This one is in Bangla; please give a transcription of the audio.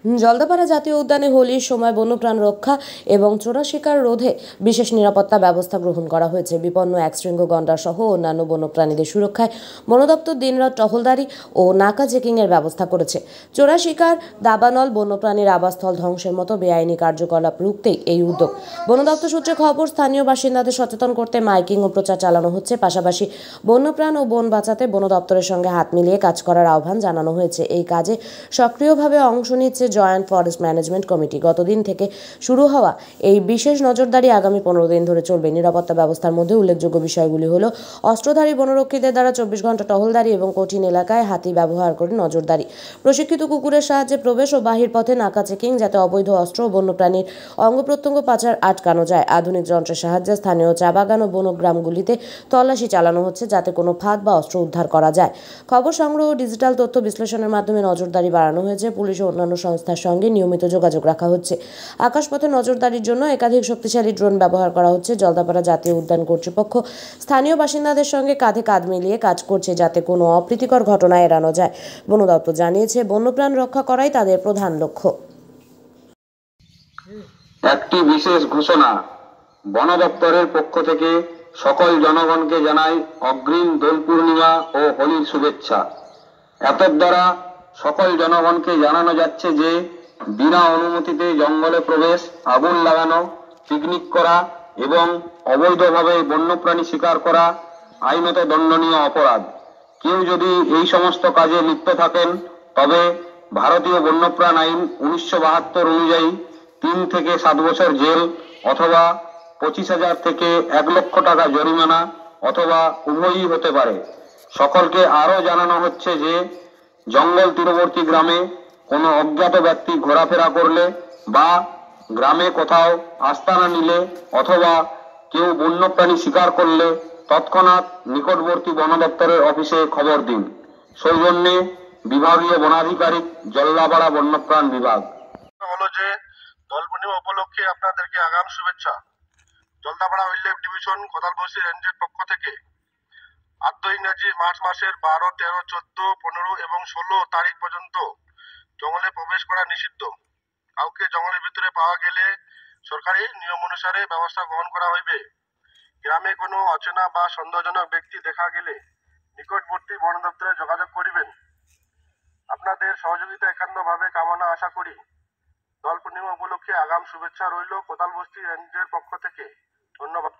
জলদাপাড়া জাতীয় উদ্যানে হোলির সময় বন্যপ্রাণ রক্ষা এবং চোরা শিকার রোধে বিশেষ নিরাপত্তা ব্যবস্থা গ্রহণ করা হয়েছে। বিপন্ন একশৃঙ্গ গন্ডার সহ অন্যান্য বন্যপ্রাণীদের সুরক্ষায় বন দপ্তর দিনরাত টহলদারি ও নাকা চেকিংয়ের ব্যবস্থা করেছে। চোরা শিকার, দাবানল, বন্যপ্রাণীর আবাসস্থল ধ্বংসের মতো বেআইনি কার্যকলাপ রুখতেই এই উদ্যোগ। বন দপ্তর সূত্রে খবর, স্থানীয় বাসিন্দাদের সচেতন করতে মাইকিং ও প্রচার চালানো হচ্ছে। পাশাপাশি বন্যপ্রাণ ও বন বাঁচাতে বন দপ্তরের সঙ্গে হাত মিলিয়ে কাজ করার আহ্বান জানানো হয়েছে। এই কাজে সক্রিয়ভাবে অংশ নিচ্ছে জয়েন্ট ফরেস্ট ম্যানেজমেন্ট কমিটি। গতদিন থেকে শুরু হওয়া এই বিশেষ নজরদারি আগামী 15 দিন ধরে চলবে। নিরাপত্তা ব্যবস্থার মধ্যে উল্লেখযোগ্য বিষয়গুলি হলো অস্ত্রধারী বনরক্ষীদের দ্বারা 24 ঘন্টা টহলদারি এবং কঠিন এলাকায় হাতি ব্যবহার করে নজরদারি, প্রশিক্ষিত কুকুরের সাহায্যে প্রবেশ ও বাহির পথে নাকা চেকিং, যাতে অবৈধ অস্ত্র ও বন্যপ্রাণীর অঙ্গ প্রত্যঙ্গ পাচার আটকানো যায়। আধুনিক যন্ত্রের সাহায্যে স্থানীয় চা বাগান ও বনগ্রামগুলিতে তল্লাশি চালানো হচ্ছে, যাতে কোনো ফাঁদ বা অস্ত্র উদ্ধার করা যায়। খবর সংগ্রহ ও ডিজিটাল তথ্য বিশ্লেষণের মাধ্যমে নজরদারি বাড়ানো হয়েছে। পুলিশ ও অন্যান্য সংস্থার সঙ্গে নিয়মিত যোগাযোগ রাখা হচ্ছে। আকাশপথে নজরদারির জন্য একাধিক শক্তিশালী ড্রোন ব্যবহার করা হচ্ছে। জলদাপাড়া জাতীয় উদ্যান কর্তৃপক্ষ স্থানীয় বাসিন্দাদের সঙ্গে কাঁধে কাঁধ মিলিয়ে কাজ করছে, যাতে কোনো অপ্রীতিকর ঘটনা এড়ানো যায়। বন দপ্তর জানিয়েছে, বন্যপ্রাণ রক্ষা করাই তাদের প্রধান লক্ষ্য। একটি বিশেষ ঘোষণা, বন দপ্তরের পক্ষ থেকে সকল জনগণকে জানাই অগ্রিম দোল পূর্ণিমা ও হোলির শুভেচ্ছা। এতদ্বারা সকল জনগণকে জানানো যাচ্ছে যে বিনা অনুমতিতে জঙ্গলে প্রবেশ, আগুন লাগানো, পিকনিক করা এবং অবৈধভাবে বন্যপ্রাণী শিকার করা আইনত দণ্ডনীয় অপরাধ। কেউ যদি এই সমস্ত কাজে লিপ্ত থাকেন, তবে ভারতীয় বন্যপ্রাণ আইন 1972 অনুযায়ী 3 থেকে 7 বছর জেল অথবা 25,000 থেকে 1 লক্ষ টাকা জরিমানা অথবা উভয়ই হতে পারে। সকলকে আরো জানানো হচ্ছে যে জঙ্গল তীরবর্তী গ্রামে কোনো অজ্ঞাত ব্যক্তি ঘোরাফেরা করলে বা গ্রামে কোথাও আস্তানা নিলে অথবা কেউ বন্যপ্রাণী শিকার করলে তৎক্ষণাৎ নিকটবর্তী বন দপ্তরের অফিসে খবর দিন। সৌজন্যে বিভাগীয় বনাধিকারিক, জলদাপাড়া বন্যপ্রাণ বিভাগ। হলো যে দোল পূর্ণিমা উপলক্ষে আপনাদেরকে আগাম শুভেচ্ছা। Jaldapara wild life division Kodalbasti রেঞ্জের পক্ষ থেকে আদ্য ইংরাজি মার্চ মাসের 12, 13, 14, 15 এবং 16 তারিখ পর্যন্ত জঙ্গলে প্রবেশ করা নিষিদ্ধ। কাউকে জঙ্গলের ভিতরে পাওয়া গেলে সরকারি নিয়ম অনুসারে ব্যবস্থা গ্রহণ করা হইবে। গ্রামে কোনো অচেনা বা সন্দেহজনক ব্যক্তি দেখা গেলে নিকটবর্তী বন দপ্তরে যোগাযোগ করিবেন। আপনাদের সহযোগিতা একান্তভাবে কামনা আশা করি। দোল পূর্ণিমা উপলক্ষে আগাম শুভেচ্ছা রইল কোদালবস্তি রেঞ্জের পক্ষ থেকে। ধন্যবাদ।